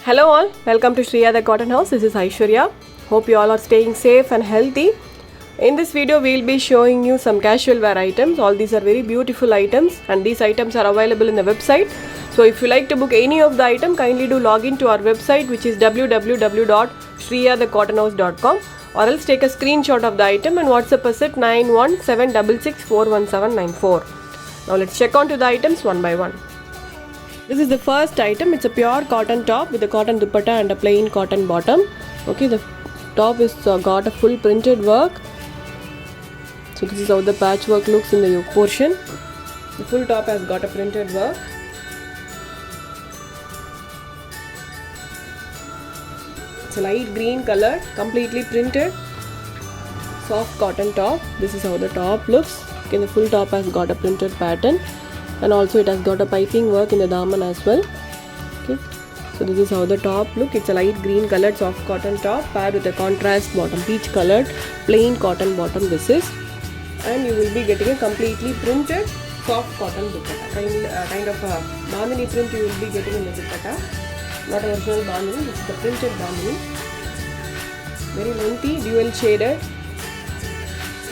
Hello all, welcome to Shriya the Cotton House. This is Aishwarya. Hope you all are staying safe and healthy. In this video we will be showing you some casual wear items. All these are very beautiful items and these items are available in the website. So if you like to book any of the item, kindly do log in to our website, which is www.shriyadhecottonhouse.com, or else take a screenshot of the item and WhatsApp us at 9176641794. Now let's check on to the items one by one. This is the first item. It's a pure cotton top with a cotton dupatta and a plain cotton bottom. Okay, the top is got a full printed work. So this is how the patchwork looks in the yoke portion. The full top has got a printed work. It's a light green color, completely printed, soft cotton top. This is how the top looks. Okay, the full top has got a printed pattern. And also it has got a piping work in the daman as well. Okay, so this is how the top look. It's a light green colored soft cotton top paired with a contrast bottom, peach colored plain cotton bottom this is, and you will be getting a completely printed soft cotton dupatta, kind of a bandhani print you will be getting in the dupatta, not a original bandhani. This is the printed bandhani, very lengthy dual shaded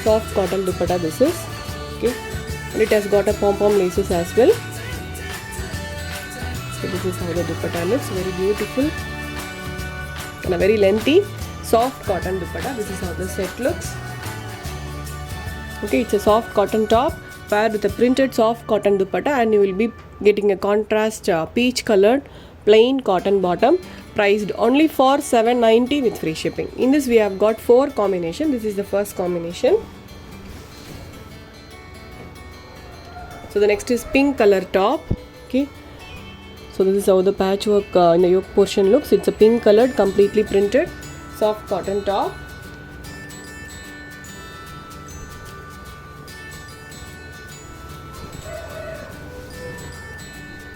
soft cotton dupatta this is. Okay, and it has got a pom-pom laces as well. So this is how the dupatta looks, very beautiful and a very lengthy soft cotton dupatta. This is how the set looks. Okay, it's a soft cotton top paired with a printed soft cotton dupatta, and you will be getting a contrast peach colored plain cotton bottom, priced only for $790 with free shipping. In this we have got 4 combinations. This is the first combination. So the next is pink color top. Okay, so this is how the patchwork in the yoke portion looks. It's a pink colored, completely printed soft cotton top.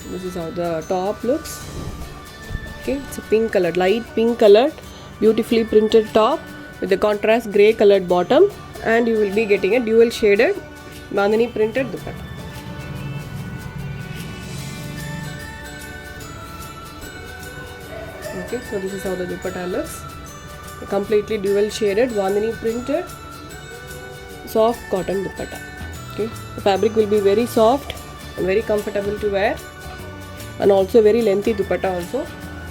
This is how the top looks. Okay, it's a pink colored, light pink colored, beautifully printed top with a contrast grey colored bottom, and you will be getting a dual shaded bandhani printed dupatta. Okay, so this is how the dupatta looks. A completely dual shaded bandhani printed soft cotton dupatta. Okay, the fabric will be very soft and very comfortable to wear, and also very lengthy dupatta also.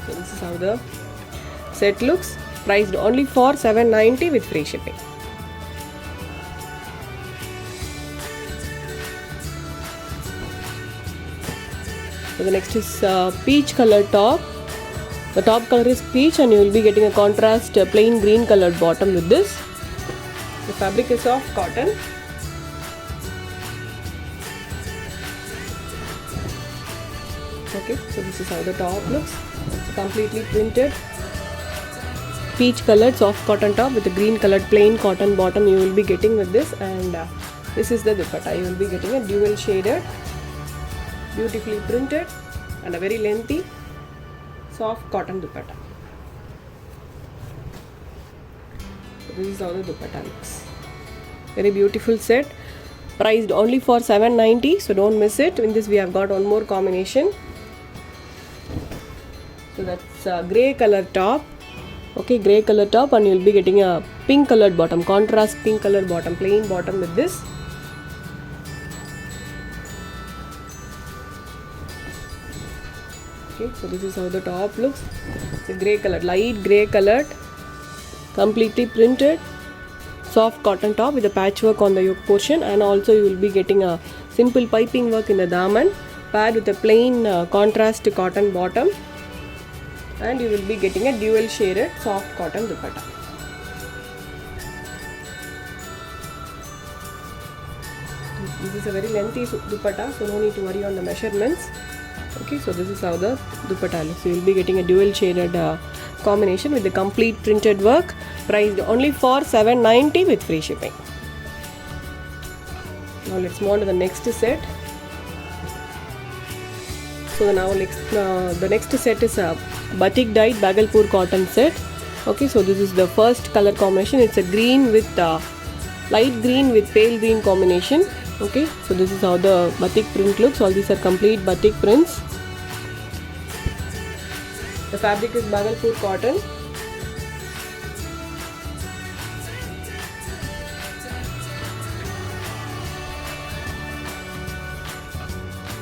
So this is how the set looks, priced only for $790 with free shipping. So the next is peach colored top. The top color is peach and you will be getting a contrast plain green colored bottom with this. The fabric is soft cotton. Okay, so this is how the top looks. It's a completely printed peach colored soft cotton top with a green colored plain cotton bottom you will be getting with this, and this is the dupatta. You will be getting a dual shaded, beautifully printed and a very lengthy soft cotton dupatta. So this is how the dupatta looks. Very beautiful set, priced only for $790, so don't miss it. In this we have got one more combination. So that's a grey color top. Okay, grey color top, and you will be getting a pink colored bottom, contrast pink colored bottom, plain bottom with this. Okay, so this is how the top looks. It's a grey color, light grey colored, completely printed soft cotton top with a patchwork on the yoke portion, and also you will be getting a simple piping work in the daman paired with a plain contrast cotton bottom, and you will be getting a dual shaded soft cotton dupatta. This is a very lengthy dupatta, so no need to worry on the measurements. Okay, so this is how the dupatta looks. You will be getting a dual shaded combination with the complete printed work, priced only for $790 with free shipping. Now let's move on to the next set. So now the next set is a batik dyed Bhagalpur cotton set. Okay, so this is the first color combination. It's a green with light green with pale green combination. Okay, so this is how the batik print looks. All these are complete batik prints. The fabric is Bhagalpur cotton.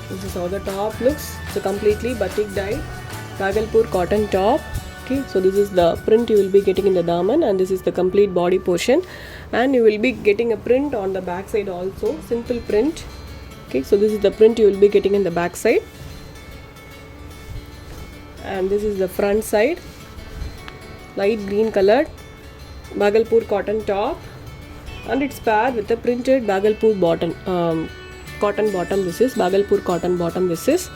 This is how the top looks. It's a completely batik dyed Bhagalpur cotton top. Okay, so this is the print you will be getting in the daman, and this is the complete body portion, and you will be getting a print on the back side also, simple print. Okay, so this is the print you will be getting in the back side, and this is the front side, light green colored Bhagalpur cotton top, and it's paired with the printed Bhagalpur bottom, cotton bottom. This is Bhagalpur cotton bottom. This is,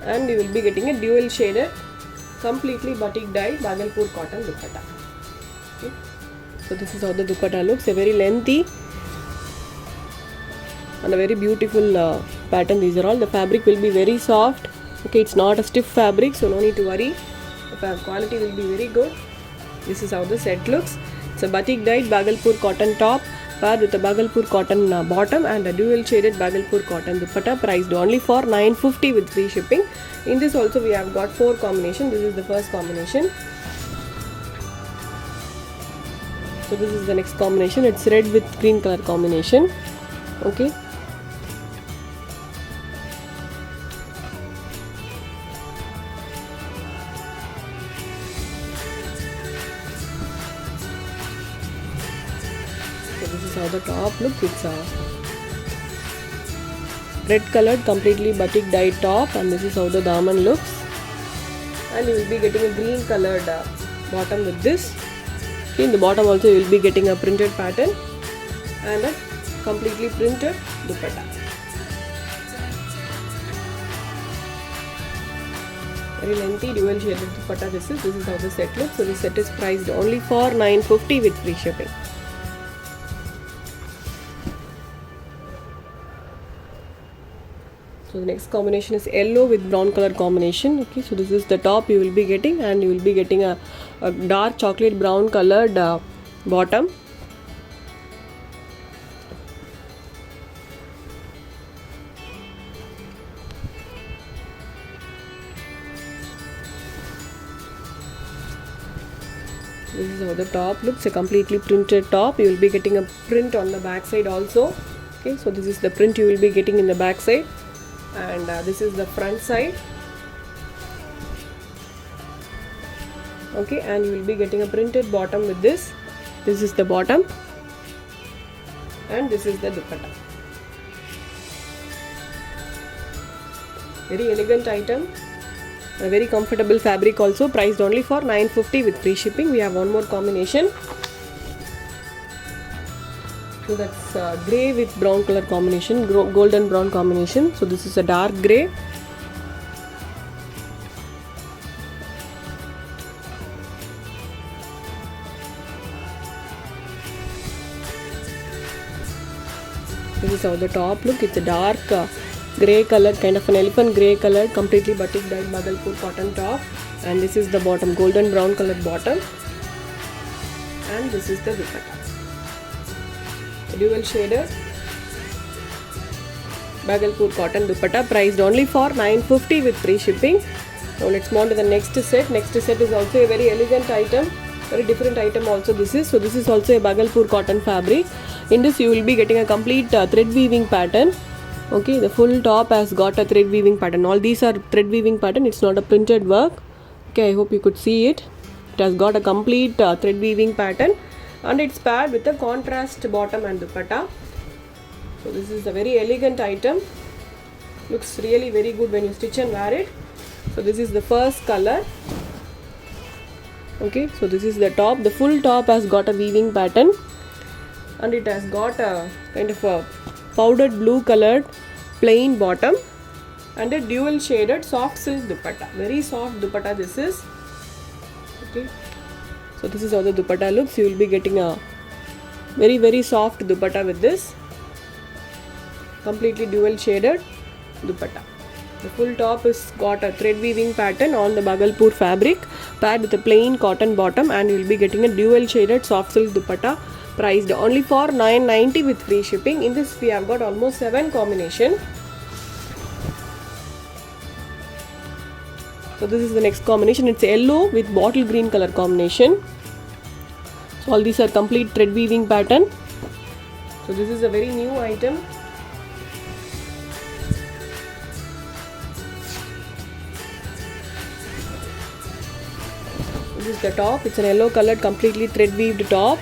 and you will be getting a dual shaded, completely batik dyed Bhagalpur cotton dupatta. Okay. So this is how the dupatta looks. A very lengthy and a very beautiful pattern. These are all. The fabric will be very soft. Okay, it's not a stiff fabric, so no need to worry. The quality will be very good. This is how the set looks. It's a batik dyed Bhagalpur cotton top paired with a Bhagalpur cotton bottom and a dual shaded Bhagalpur cotton dupatta, priced only for 950 with free shipping. In this also we have got 4 combinations. This is the first combination. So this is the next combination. It's red with green color combination. Okay. So this is how the top looks. It's a red colored completely batik dyed top, and this is how the daman looks. And you will be getting a green colored bottom with this. Okay, in the bottom also you will be getting a printed pattern and a completely printed dupatta. Very lengthy dual shaded dupatta. This is how the set looks. So this set is priced only for 950 with free shipping. So the next combination is yellow with brown color combination. Okay, so this is the top you will be getting, and you will be getting a dark chocolate brown colored bottom. This is how the top looks. A completely printed top. You will be getting a print on the back side also. Okay, so this is the print you will be getting in the back side, and this is the front side. Okay, and you will be getting a printed bottom with this. This is the bottom, and this is the dupatta. Very elegant item, a very comfortable fabric also, priced only for 950 with free shipping. We have one more combination. So that's grey with brown color combination, golden brown combination. So this is a dark grey. This is how the top look. It's a dark grey color, kind of an elephant grey color, completely batik dyed Bhagalpur cotton top, and this is the bottom, golden brown colored bottom, and this is the dupatta. Dual shader Bhagalpur cotton dupatta, priced only for 950 with free shipping. Now let's move on to the next set. Next set is also a very elegant item, very different item also. This is also a Bhagalpur cotton fabric. In this you will be getting a complete thread weaving pattern. Okay, the full top has got a thread weaving pattern. All these are thread weaving pattern. It's not a printed work. Okay, I hope you could see it. It has got a complete thread weaving pattern, and it's paired with a contrast bottom and dupatta. So this is a very elegant item. Looks really very good when you stitch and wear it. So this is the first color. Okay, so this is the top. The full top has got a weaving pattern, and it has got a kind of a powdered blue colored plain bottom and a dual shaded soft silk dupatta. Very soft dupatta this is. Okay, so this is how the dupatta looks. You will be getting a very soft dupatta with this, completely dual shaded dupatta. The full top is got a thread weaving pattern on the Bhagalpur fabric, paired with a plain cotton bottom, and you will be getting a dual shaded soft silk dupatta, priced only for 990 with free shipping. In this we have got almost 7 combination. So this is the next combination. It's yellow with bottle green color combination. So all these are complete thread weaving pattern. So this is a very new item. This is the top. It's an yellow colored completely thread weaved top.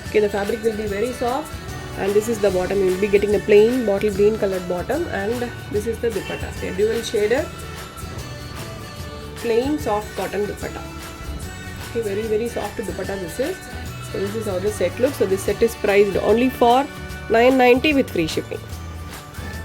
Okay, the fabric will be very soft. And this is the bottom. You will be getting a plain bottle green colored bottom, and this is the dupatta. A dual shaded plain soft cotton dupatta. Okay, very soft dupatta this is. So this is how the set looks. So this set is priced only for $990 with free shipping.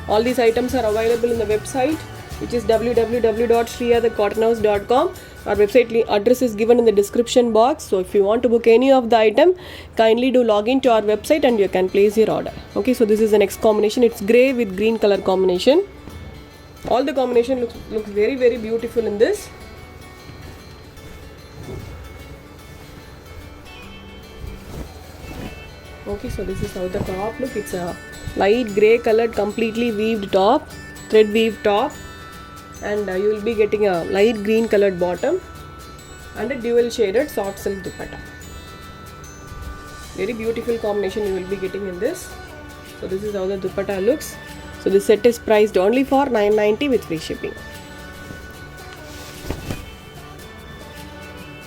All these items are available in the website, which is www.shriyadacottonhouse.com. Our website address is given in the description box. So if you want to book any of the item, kindly do log into our website and you can place your order. Okay, so this is the next combination. It's grey with green color combination. All the combination looks very beautiful in this. Okay, so this is how the top look. It's a light grey colored completely weaved top, thread weave top, and you will be getting a light green colored bottom and a dual shaded soft silk dupatta. Very beautiful combination you will be getting in this. So this is how the dupatta looks. So this set is priced only for $990 with free shipping.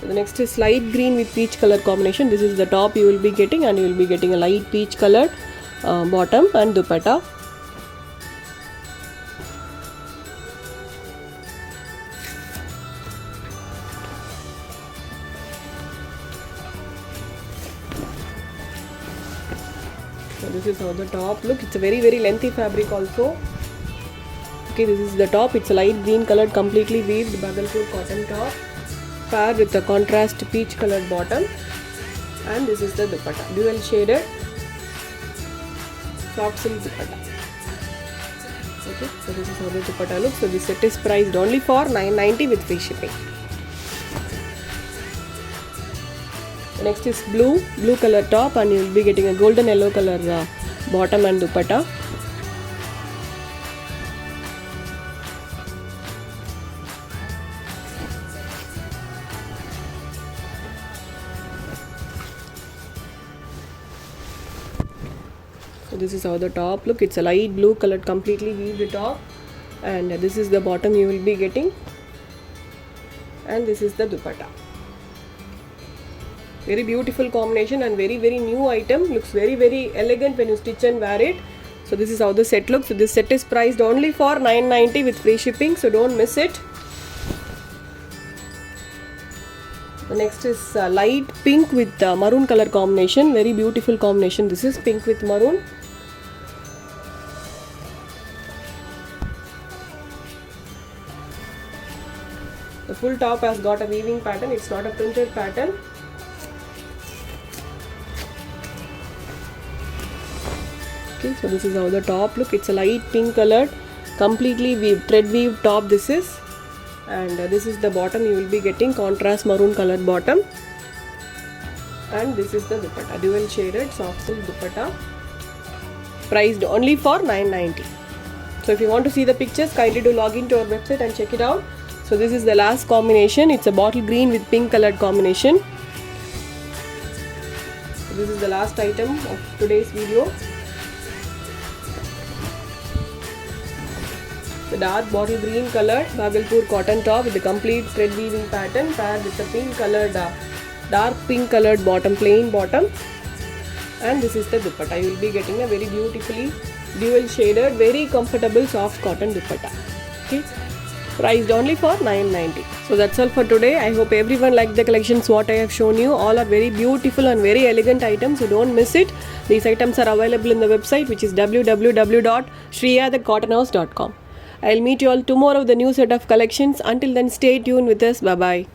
So the next is light green with peach color combination. This is the top you will be getting, and you will be getting a light peach colored bottom and dupatta. So this is how the top look. It's a very lengthy fabric also. Okay, this is the top. It's a light green colored completely weaved Bhagalpur cotton top, paired with a contrast peach colored bottom, and this is the dupatta, dual shaded soft silk dupatta. Okay, so this is how the dupatta looks. So this set is priced only for $990 with free shipping. The next is blue color top, and you will be getting a golden yellow color bottom and dupatta. So this is how the top look. It's a light blue colored completely weaved top, and this is the bottom you will be getting, and this is the dupatta. Very beautiful combination and very new item. Looks very elegant when you stitch and wear it. So this is how the set looks. So this set is priced only for $990 with free shipping, so don't miss it. The next is light pink with maroon color combination. Very beautiful combination. This is pink with maroon. The full top has got a weaving pattern. It's not a printed pattern. Okay, so this is how the top look. It's a light pink colored completely thread weave top this is, and this is the bottom you will be getting, contrast maroon colored bottom, and this is the dupatta, dual shaded soft silk dupatta, priced only for $990. So if you want to see the pictures, kindly do log into our website and check it out. So this is the last combination. It's a bottle green with pink colored combination. So this is the last item of today's video. The dark bottle green colored Bhagalpur cotton top with the complete thread weaving pattern, paired with the pink colored dark pink colored bottom, plain bottom, and this is the dupatta. You will be getting a very beautifully dual shaded, very comfortable soft cotton dupatta. Okay, priced only for $990. So that's all for today. I hope everyone liked the collections what I have shown you. All are very beautiful and very elegant items, so don't miss it. These items are available in the website, which is www.shriyadacottonhouse.com. I'll meet you all tomorrow with the new set of collections. Until then, stay tuned with us. Bye bye.